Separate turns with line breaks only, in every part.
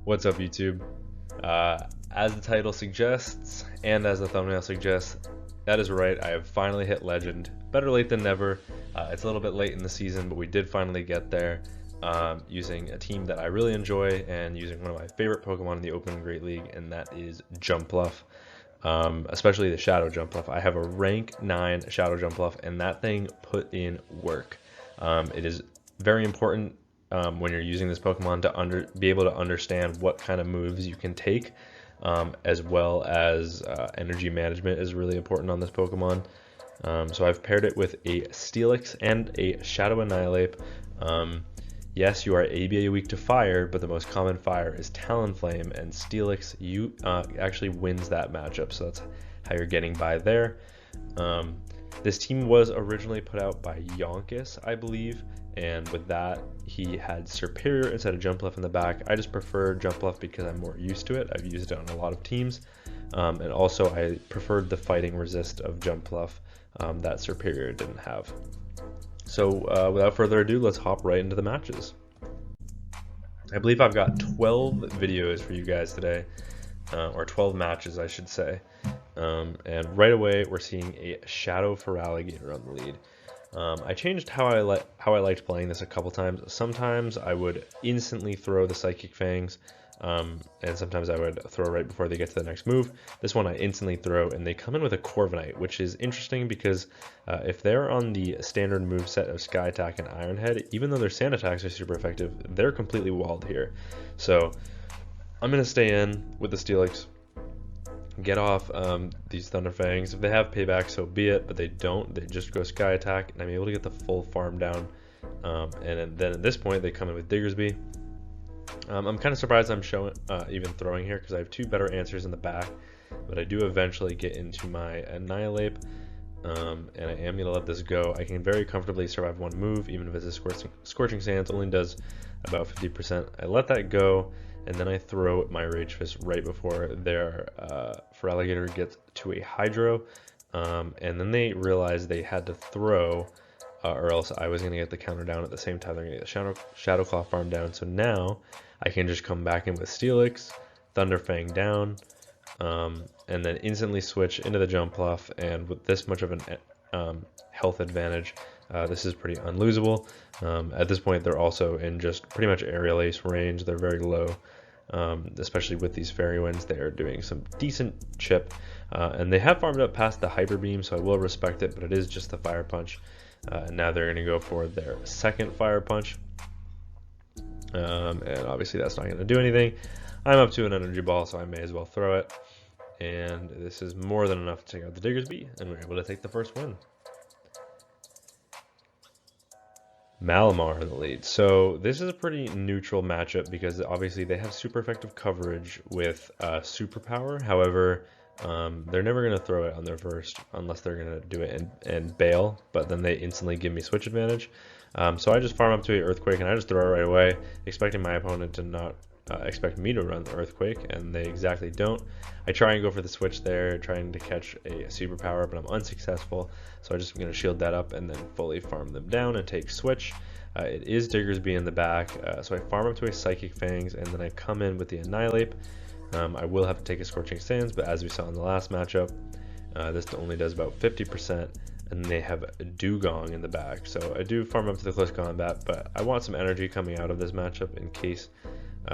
What's up, YouTube? As the title suggests, and as the thumbnail suggests, that is right, I have finally hit Legend. Better late than never. It's a little bit late in the season, but we did finally get there, using a team that I really enjoy and using one of my favorite Pokemon in the Open Great League, and that is Jumpluff. Especially the Shadow Jumpluff. I have a rank 9 Shadow Jumpluff, and that thing put in work. It is very important when you're using this Pokemon to be able to understand what kind of moves you can take, as well as energy management is really important on this Pokemon. So I've paired it with a Steelix and a Shadow Annihilate. Yes, you are ABA weak to fire, but the most common fire is Talonflame, and Steelix actually wins that matchup, so that's how you're getting by there. This team was originally put out by Yonkis, I believe, and with that, he had Superior instead of Jumpluff in the back. I just prefer Jumpluff because I'm more used to it. I've used it on a lot of teams, and also I preferred the fighting resist of Jumpluff that Superior didn't have. So without further ado, let's hop right into the matches. I believe I've got 12 videos for you guys today, or 12 matches I should say. And right away we're seeing a Shadow Feraligatr on the lead. I changed how I liked playing this a couple times. Sometimes I would instantly throw the Psychic Fangs, and sometimes I would throw right before they get to the next move. This one I instantly throw, and they come in with a Corviknight, which is interesting because if they're on the standard move set of Sky Attack and Iron Head, even though their Sand Attacks are super effective, they're completely walled here. So I'm going to stay in with the Steelix, get off these Thunder Fangs. If they have payback, so be it, but they don't. They just go Sky Attack, and I'm able to get the full farm down. And then at this point, they come in with Diggersby. I'm kind of surprised I'm even throwing here because I have two better answers in the back, but I do eventually get into my Annihilate, and I am going to let this go. I can very comfortably survive one move, even if it's a Scorching Sands, only does about 50%. I let that go, and then I throw my Rage Fist right before their Feraligatr gets to a Hydro, and then they realized they had to throw, or else I was going to get the counter down at the same time. They're going to get the Shadow Claw farm down, so now I can just come back in with Steelix, Thunder Fang down, and then instantly switch into the Jumpluff, and with this much of an health advantage, this is pretty unlosable. At this point, they're also in just pretty much Aerial Ace range. They're very low, especially with these Fairy Winds. They are doing some decent chip, and they have farmed up past the Hyper Beam, so I will respect it, but it is just the Fire Punch. And now they're going to go for their second Fire Punch, and obviously that's not going to do anything. I'm up to an Energy Ball, so I may as well throw it, and this is more than enough to take out the Diggersby, and we're able to take the first win. Malamar in the lead. So this is a pretty neutral matchup because obviously they have super effective coverage with Superpower. However, they're never going to throw it on their first unless they're going to do it and bail, but then they instantly give me switch advantage. So I just farm up to an Earthquake and I just throw it right away, expecting my opponent to not expect me to run the Earthquake, and they exactly don't. I try and go for the switch there, trying to catch a Superpower, but I'm unsuccessful, so I'm just going to shield that up and then fully farm them down and take switch. It is Diggersby in the back, so I farm up to a Psychic Fangs, and then I come in with the Annihilate. I will have to take a Scorching Sands, but as we saw in the last matchup, this only does about 50%, and they have a Dugong in the back. So I do farm up to the close combat, but I want some energy coming out of this matchup in case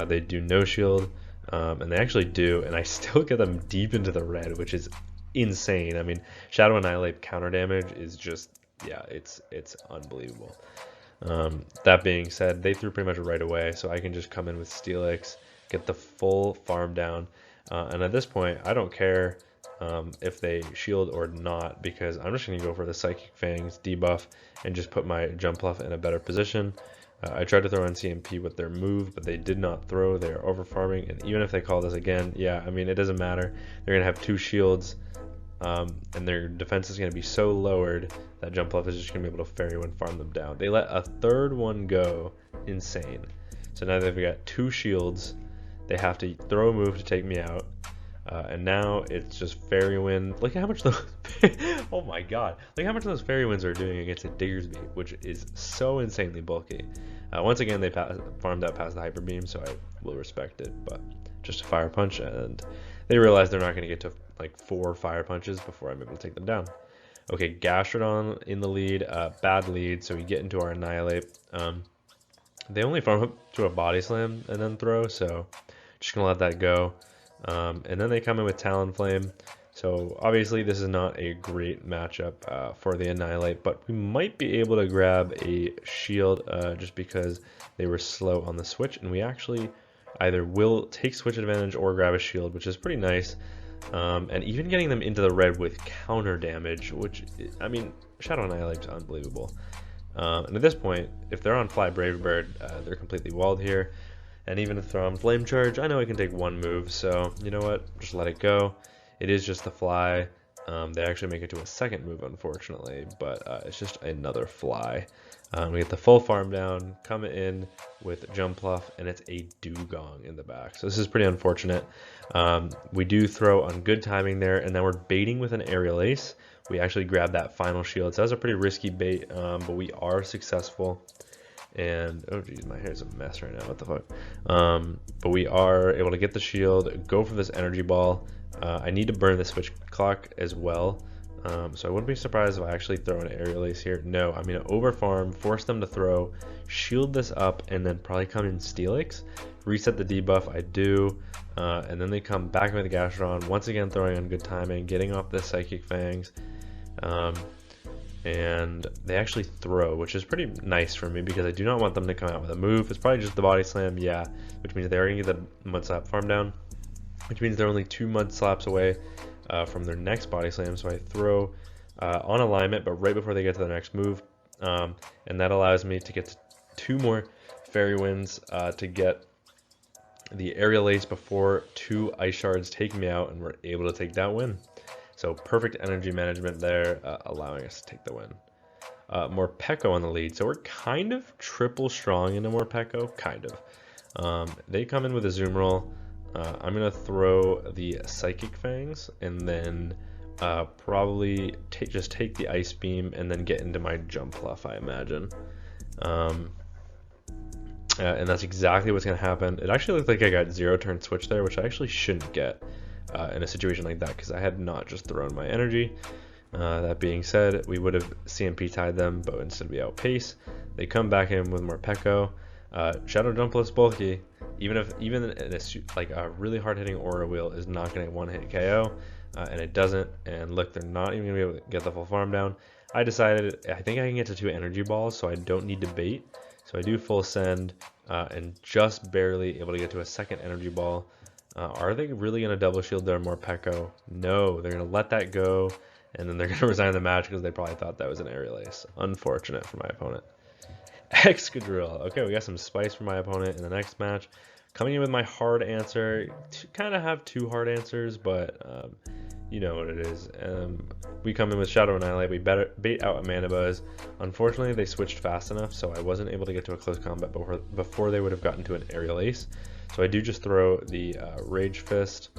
they do no shield, and they actually do, and I still get them deep into the red, which is insane. I mean, Shadow Annihilate counter damage is just, yeah, it's unbelievable. That being said, they threw pretty much right away, so I can just come in with Steelix, get the full farm down, and at this point I don't care if they shield or not, because I'm just going to go for the Psychic Fangs debuff and just put my Jumpluff in a better position. I tried to throw in CMP with their move, but they did not throw. They are over farming, and even if they call this again, yeah, I mean, it doesn't matter. They're going to have two shields, and their defense is going to be so lowered that Jumpluff is just going to be able to Fairy Wind farm them down. They let a third one go. Insane. So now they've got two shields. They have to throw a move to take me out. And now it's just Fairy Wind. Look at how much those oh my god, look how much those Fairy Winds are doing against a Diggersby, which is so insanely bulky. Once again, they farmed out past the Hyper Beam, so I will respect it, but just a Fire Punch, and they realize they're not going to get to like 4 Fire Punches before I'm able to take them down. Okay, Gastrodon in the lead, bad lead, so we get into our Annihilate. They only farm up to a Body Slam and then throw, so just going to let that go. And then they come in with Talonflame. So obviously this is not a great matchup for the Annihilate, but we might be able to grab a shield just because they were slow on the switch, and we actually either will take switch advantage or grab a shield, which is pretty nice. And even getting them into the red with counter damage, which, I mean, Shadow Annihilate is unbelievable. And at this point, if they're on Fly Brave Bird, they're completely walled here. And even if they're on Flame Charge, I know I can take one move, so you know what, just let it go. It is just the Fly. They actually make it to a second move, unfortunately, but it's just another Fly. We get the full farm down, come in with Jumpluff, and it's a Dugong in the back. So this is pretty unfortunate. We do throw on good timing there, and then we're baiting with an Aerial Ace. We actually grab that final shield. So that's a pretty risky bait, but we are successful. And oh geez, my hair's a mess right now, what the fuck. But we are able to get the shield, go for this energy ball. I need to burn the switch clock as well, so I wouldn't be surprised if I actually throw an Aerial Ace here. No, I'm going to overfarm, force them to throw, shield this up, and then probably come in Steelix, reset the debuff. I do, and then they come back with the Gastrodon, once again throwing on good timing, getting off the Psychic Fangs. And they actually throw, which is pretty nice for me because I do not want them to come out with a move. It's probably just the Body Slam, yeah, which means they're going to get the Mud Slap farm down, which means they're only 2 Mud Slaps away from their next Body Slam. So I throw on alignment, but right before they get to the next move, and that allows me to get to 2 more Fairy Winds to get the Aerial Ace before 2 Ice Shards take me out, and we're able to take that win. So perfect energy management there, allowing us to take the win. Morpeko on the lead, so we're kind of triple strong into Morpeko, kind of. They come in with a Zoom Roll. I'm going to throw the Psychic Fangs, and then probably just take the Ice Beam, and then get into my Jumpluff, I imagine. And that's exactly what's going to happen. It actually looked like I got 0-turn switch there, which I actually shouldn't get. In a situation like that, because I had not just thrown my energy. That being said, we would have CMP tied them, but instead we outpace. They come back in with Morpeko. Shadow Jumpluff's bulky. Even in like a really hard hitting Aura Wheel is not going to 1-hit KO, and it doesn't. And look, they're not even going to be able to get the full farm down. I decided I think I can get to 2 energy balls, so I don't need to bait. So I do full send, and just barely able to get to a second energy ball. Are they really going to double shield their Morpeko? No, they're going to let that go, and then they're going to resign the match because they probably thought that was an Aerial Ace. Unfortunate for my opponent. Excadrill. Okay, we got some spice for my opponent in the next match. Coming in with my hard answer. Kind of have 2 hard answers, but you know what it is. We come in with Shadow Annihilate. We bait out Amanda Buzz. Unfortunately, they switched fast enough, so I wasn't able to get to a close combat before they would have gotten to an Aerial Ace. So I do just throw the Rage Fist,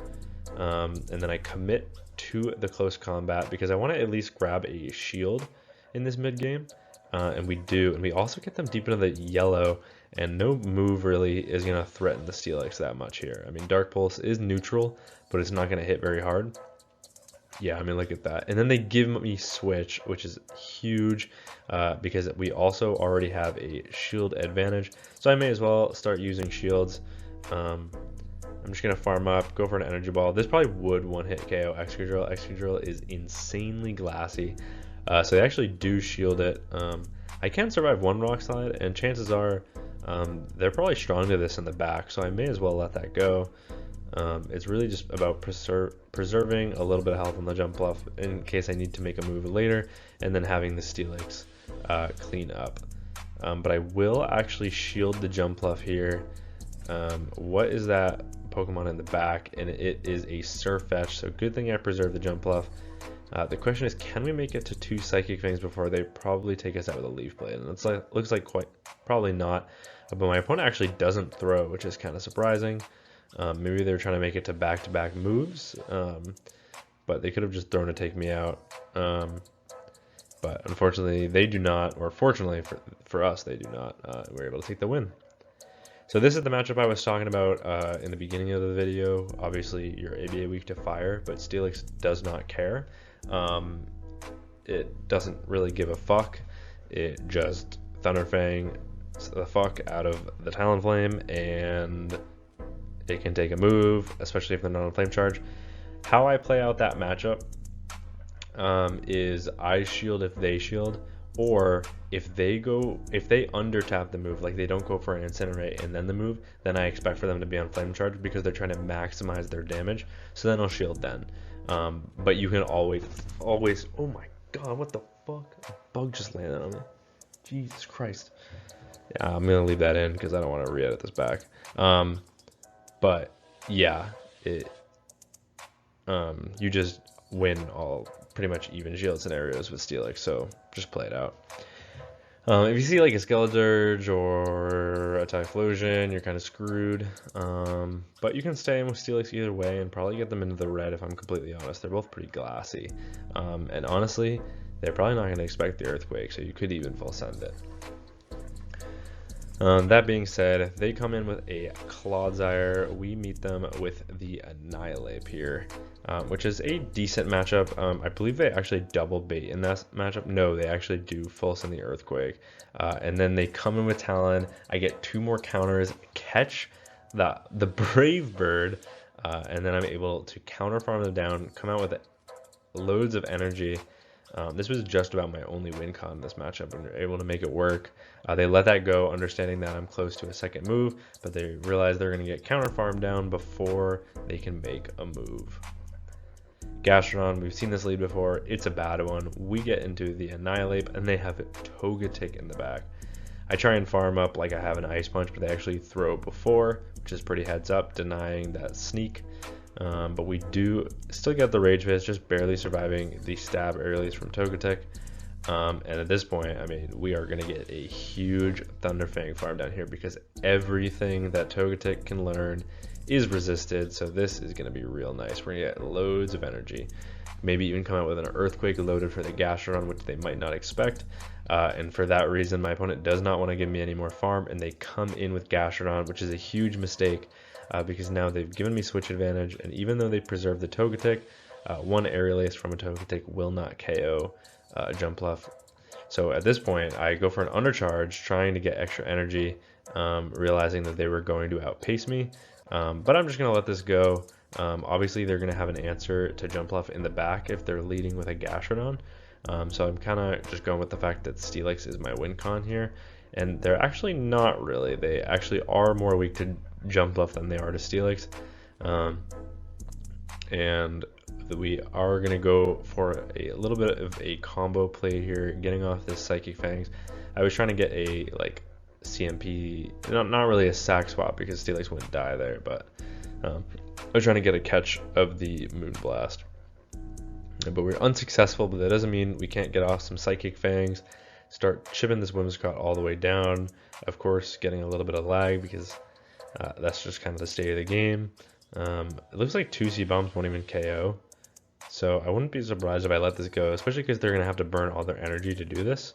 and then I commit to the close combat because I want to at least grab a shield in this mid game, and we do. And we also get them deep into the yellow, and no move really is going to threaten the Steelix that much here. I mean, Dark Pulse is neutral, but it's not going to hit very hard. Yeah, I mean, look at that. And then they give me Switch, which is huge because we also already have a shield advantage. So I may as well start using shields. I'm just going to farm up, go for an energy ball. This probably would 1-hit KO Excadrill. Excadrill is insanely glassy. So they actually do shield it. I can survive 1 Rock Slide, and chances are they're probably strong to this in the back, so I may as well let that go. It's really just about preserving a little bit of health on the Jumpluff in case I need to make a move later, and then having the Steelix clean up. But I will actually shield the Jumpluff here. What is that Pokemon in the back? And it is a Surfetch, so good thing I preserved the Jumpluff. The question is, can we make it to 2 Psychic Fangs before they probably take us out with a Leaf Blade? And it's looks like probably not, but my opponent actually doesn't throw, which is kind of surprising. Maybe they were trying to make it to back-to-back moves, but they could have just thrown to take me out. But unfortunately, they do not, or fortunately for us, they do not. We're able to take the win. So this is the matchup I was talking about in the beginning of the video. Obviously, you're ABA weak to fire, but Steelix does not care. It doesn't really give a fuck. It just Thunderfang the fuck out of the Talonflame, and it can take a move, especially if they're not on Flame Charge. How I play out that matchup is I shield if they shield, or if they under tap the move, like they don't go for an Incinerate and then the move, then I expect for them to be on Flame Charge because they're trying to maximize their damage. So then I'll shield then. But you can always, oh my god, what the fuck? A bug just landed on me. Jesus Christ. Yeah, I'm gonna leave that in because I don't want to re-edit this back. But yeah, you just win all pretty much even shield scenarios with Steelix, so just play it out. If you see like a Skeledirge or a Typhlosion, you're kind of screwed. But you can stay in with Steelix either way and probably get them into the red if I'm completely honest. They're both pretty glassy. And honestly, they're probably not going to expect the Earthquake, so you could even full send it. That being said, they come in with a Clodsire. We meet them with the Annihilate here, which is a decent matchup. I believe they actually double bait in that matchup. No, they actually do full send the Earthquake. And then they come in with Talon. I get 2 more counters, catch the Brave Bird, and then I'm able to counter farm them down, come out with loads of energy. This was just about my only win con in this matchup, and they're able to make it work. They let that go, understanding that I'm close to a second move, but they realize they're going to get counter farm down before they can make a move. Gastrodon, we've seen this lead before. It's a bad one. We get into the Annihilate, and they have Togetic in the back. I try and farm up like I have an Ice Punch, but they actually throw before, which is pretty heads up, denying that sneak. But we do still get the Rage Fist, just barely surviving the stab earlies from Togetic. And at this point, I mean, we are going to get a huge Thunderfang farm down here because everything that Togetic can learn is resisted. So this is going to be real nice. We're going to get loads of energy. Maybe even come out with an Earthquake loaded for the Gastrodon, which they might not expect. And for that reason, my opponent does not want to give me any more farm, and they come in with Gastrodon, which is a huge mistake. Because now they've given me switch advantage, and even though they preserve the Togetic, one Aerial Ace from a Togetic will not KO Jumpluff. So at this point, I go for an undercharge, trying to get extra energy, realizing that they were going to outpace me. But I'm just going to let this go. Obviously, they're going to have an answer to Jumpluff in the back if they're leading with a Gastrodon. So I'm kind of just going with the fact that Steelix is my win con here. And they're actually not really. They actually are more weak to Jumpluff than they are to Steelix. And we are going to go for a little bit of a combo play here, getting off this Psychic Fangs. I was trying to get a like CMP, not really a sack swap because Steelix wouldn't die there, but I was trying to get a catch of the Moonblast. But we're unsuccessful, but that doesn't mean we can't get off some Psychic Fangs. Start chipping this Whimsicott all the way down. Of course, getting a little bit of lag because that's just kind of the state of the game. It looks like 2 C-Bombs won't even KO. So I wouldn't be surprised if I let this go, especially because they're going to have to burn all their energy to do this.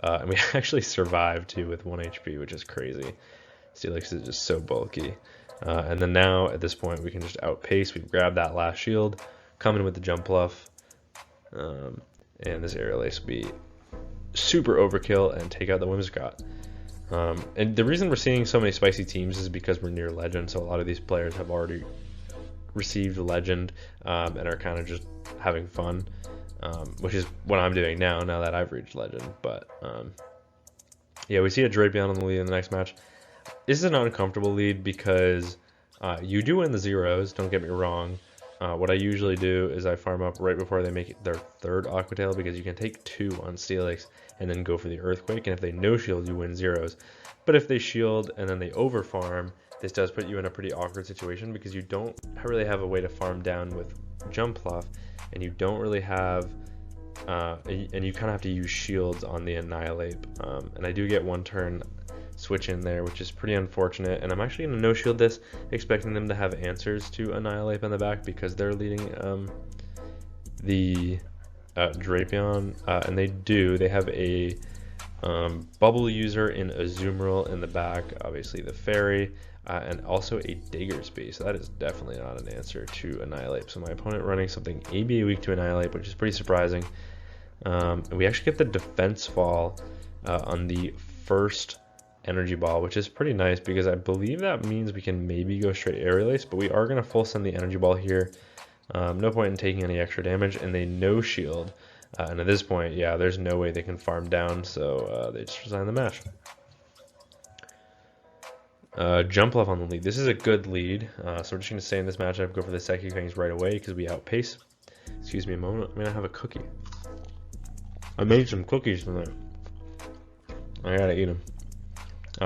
And we actually survived too with 1 HP, which is crazy. Steelix is just so bulky. And then now, at this point, we can just outpace. We've grabbed that last shield, come in with the Jumpluff. And this Aerial Ace will be super overkill and take out the Whimsicott. And the reason we're seeing so many spicy teams is because we're near Legend, so a lot of these players have already received Legend and are kind of just having fun, which is what I'm doing now that I've reached Legend. But yeah, we see a Drapion on the lead in the next match. This is an uncomfortable lead because you do win the zeros, don't get me wrong. What I usually do is I farm up right before they make their 3rd Aqua Tail, because you can take 2 on Steelix and then go for the Earthquake, and if they no shield, you win zeros. But if they shield and then they over farm, this does put you in a pretty awkward situation because you don't really have a way to farm down with Jumpluff, and you don't really have, and you kind of have to use shields on the Annihilate. And I do get 1 turn switch in there, which is pretty unfortunate. And I'm actually going to no shield this, expecting them to have answers to Annihilate in the back because they're leading the Drapion, and they do. They have a Bubble User in Azumarill in the back, obviously the Fairy, and also a Diggersby. So that is definitely not an answer to Annihilate. So my opponent running something ABA weak to Annihilate, which is pretty surprising. We actually get the Defense Fall on the first Energy Ball, which is pretty nice because I believe that means we can maybe go straight Aerial Ace, but we are going to full send the Energy Ball here. No point in taking any extra damage, and they no shield. And at this point, yeah, there's no way they can farm down, so they just resign the match. Jumpluff on the lead. This is a good lead, so we're just going to stay in this matchup, go for the Psychic Fangs right away because we outpace. Excuse me a moment, I'm going to have a cookie. I made some cookies tonight. I gotta eat them.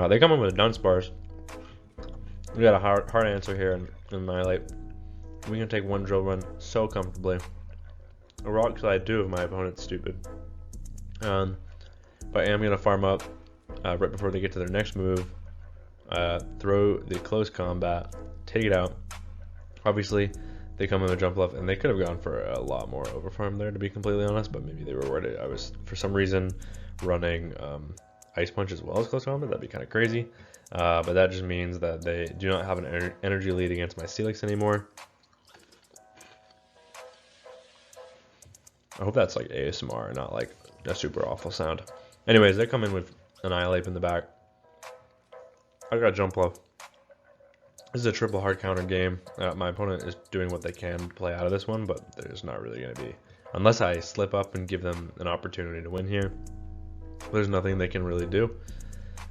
They come in with Dunsparce. We got a hard answer here in Annihilate. We can take one drill run so comfortably. A rock slide too if my opponent's stupid. But I am going to farm up right before they get to their next move. Throw the close combat, take it out. Obviously, they come in with Jumpluff, and they could have gone for a lot more overfarm there, to be completely honest, but maybe they were worried. I was, for some reason, running Ice Punch as well as close combat. That'd be kind of crazy. But that just means that they do not have an energy lead against my Steelix anymore. I hope that's like ASMR, not like a super awful sound. Anyways, they come in with Annihilate in the back. I got Jumpluff. This is a triple hard counter game. My opponent is doing what they can to play out of this one, but there's not really going to be. Unless I slip up and give them an opportunity to win here, there's nothing they can really do.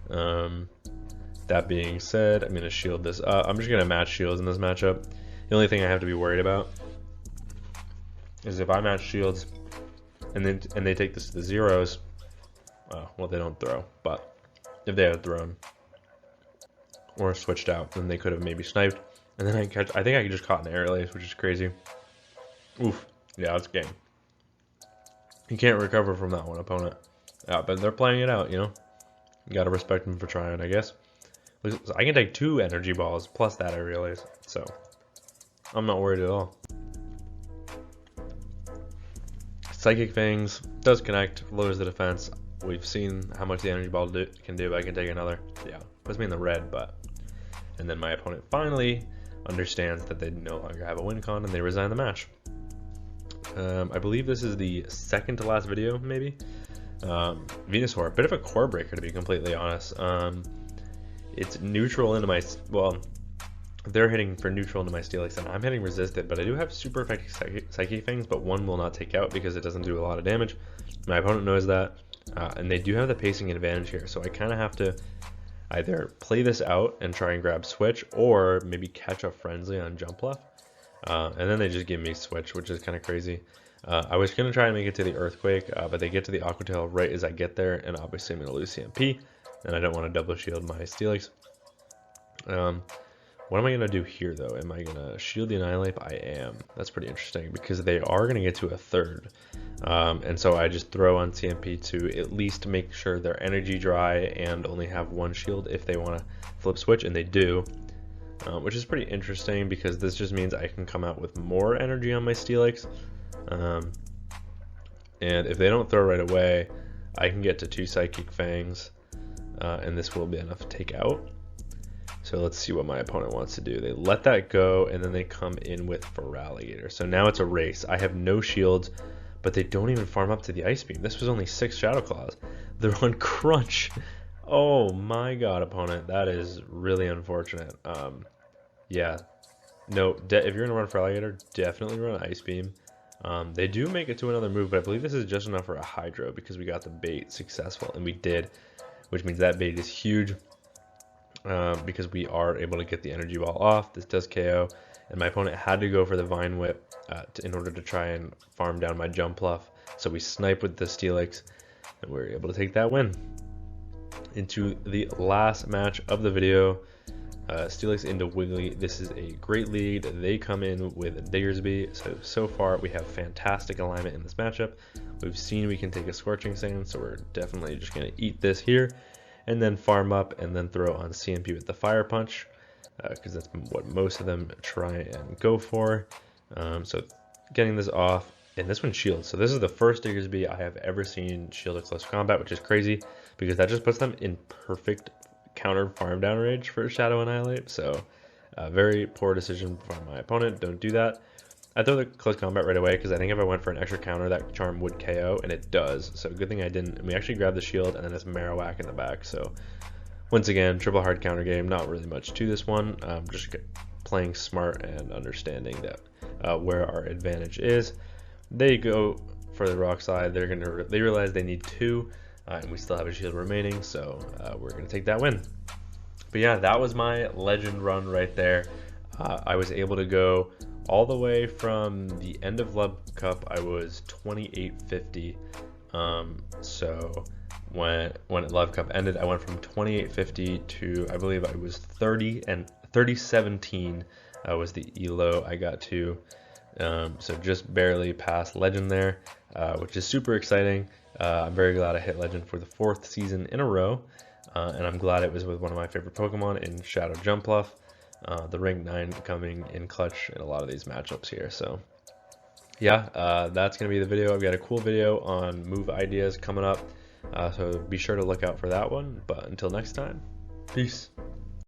That being said, I'm going to shield this. I'm just going to match shields in this matchup. The only thing I have to be worried about is if I match shields and they take this to the zeros. Well, they don't throw, but if they had thrown or switched out, then they could have maybe sniped. And then I think I just caught an Aerial Ace, which is crazy. Oof. Yeah, it's game. You can't recover from that one, opponent. Yeah, but they're playing it out, you know. You gotta respect them for trying, I guess. I can take 2 energy balls plus that Aerial Ace, so I'm not worried at all. Psychic Fangs does connect, lowers the defense. We've seen how much the energy ball can do. I can take another. Yeah, puts me in the red, but. And then my opponent finally understands that they no longer have a win con and they resign the match. I believe this is the second to last video, maybe. Venusaur, a bit of a core breaker to be completely honest. It's neutral into my, well, they're hitting for neutral into my Steelix and I'm hitting resisted, but I do have super effective Psychic Fangs, but one will not take out because it doesn't do a lot of damage. My opponent knows that, and they do have the pacing advantage here, so I kind of have to either play this out and try and grab Switch, or maybe catch a Frenzy on Jumpluff. And then they just give me Switch, which is kind of crazy. I was going to try and make it to the Earthquake, but they get to the Aqua Tail right as I get there, and obviously I'm going to lose CMP, and I don't want to double shield my Steelix. What am I going to do here, though? Am I going to shield the Annihilate? I am. That's pretty interesting, because they are going to get to a third. And so I just throw on CMP to at least make sure they're energy dry and only have 1 shield if they want to flip switch, and they do. Which is pretty interesting, because this just means I can come out with more energy on my Steelix. And if they don't throw right away, I can get to 2 Psychic Fangs, and this will be enough to take out. So let's see what my opponent wants to do. They let that go, and then they come in with Feraligatr. So now it's a race. I have no shields, but they don't even farm up to the Ice Beam. This was only 6 Shadow Claws. They're on Crunch. Oh my god, opponent. That is really unfortunate. Yeah. No, if you're going to run Feraligatr, definitely run Ice Beam. They do make it to another move, but I believe this is just enough for a Hydro because we got the bait successful, and we did, which means that bait is huge. Because we are able to get the energy ball off. This does KO, and my opponent had to go for the Vine Whip in order to try and farm down my Jumpluff. So we snipe with the Steelix, and we were able to take that win. Into the last match of the video, Steelix into Wiggly. This is a great lead. They come in with Diggersby. So far we have fantastic alignment in this matchup. We've seen we can take a Scorching Sand, so we're definitely just going to eat this here. and then farm up and then throw on CMP with the Fire Punch, because that's what most of them try and go for. So getting this off, and this one shields. So this is the first Diggersby I have ever seen shield at close combat, which is crazy because that just puts them in perfect counter farm down range for Shadow Annihilate. So very poor decision from my opponent. Don't do that. I throw the close combat right away because I think if I went for an extra counter, that charm would KO, and it does. So good thing I didn't. And we actually grabbed the shield and then this Marowak in the back. So once again, triple hard counter game. Not really much to this one. Just playing smart and understanding that where our advantage is. They go for the rock slide. They realize they need 2, and we still have a shield remaining, so we're gonna take that win. But yeah, that was my legend run right there. I was able to go all the way from the end of Love Cup. I was 2850. So when Love Cup ended, I went from 2850 to, I believe I was 3017 was the elo I got to. So just barely past legend there, which is super exciting. I'm very glad I hit legend for the 4th season in a row, and I'm glad it was with one of my favorite Pokemon in Shadow Jumpluff. The rank 9 coming in clutch in a lot of these matchups here. So yeah, that's gonna be the video. I've got a cool video on move ideas coming up, so be sure to look out for that one. But until next time, peace.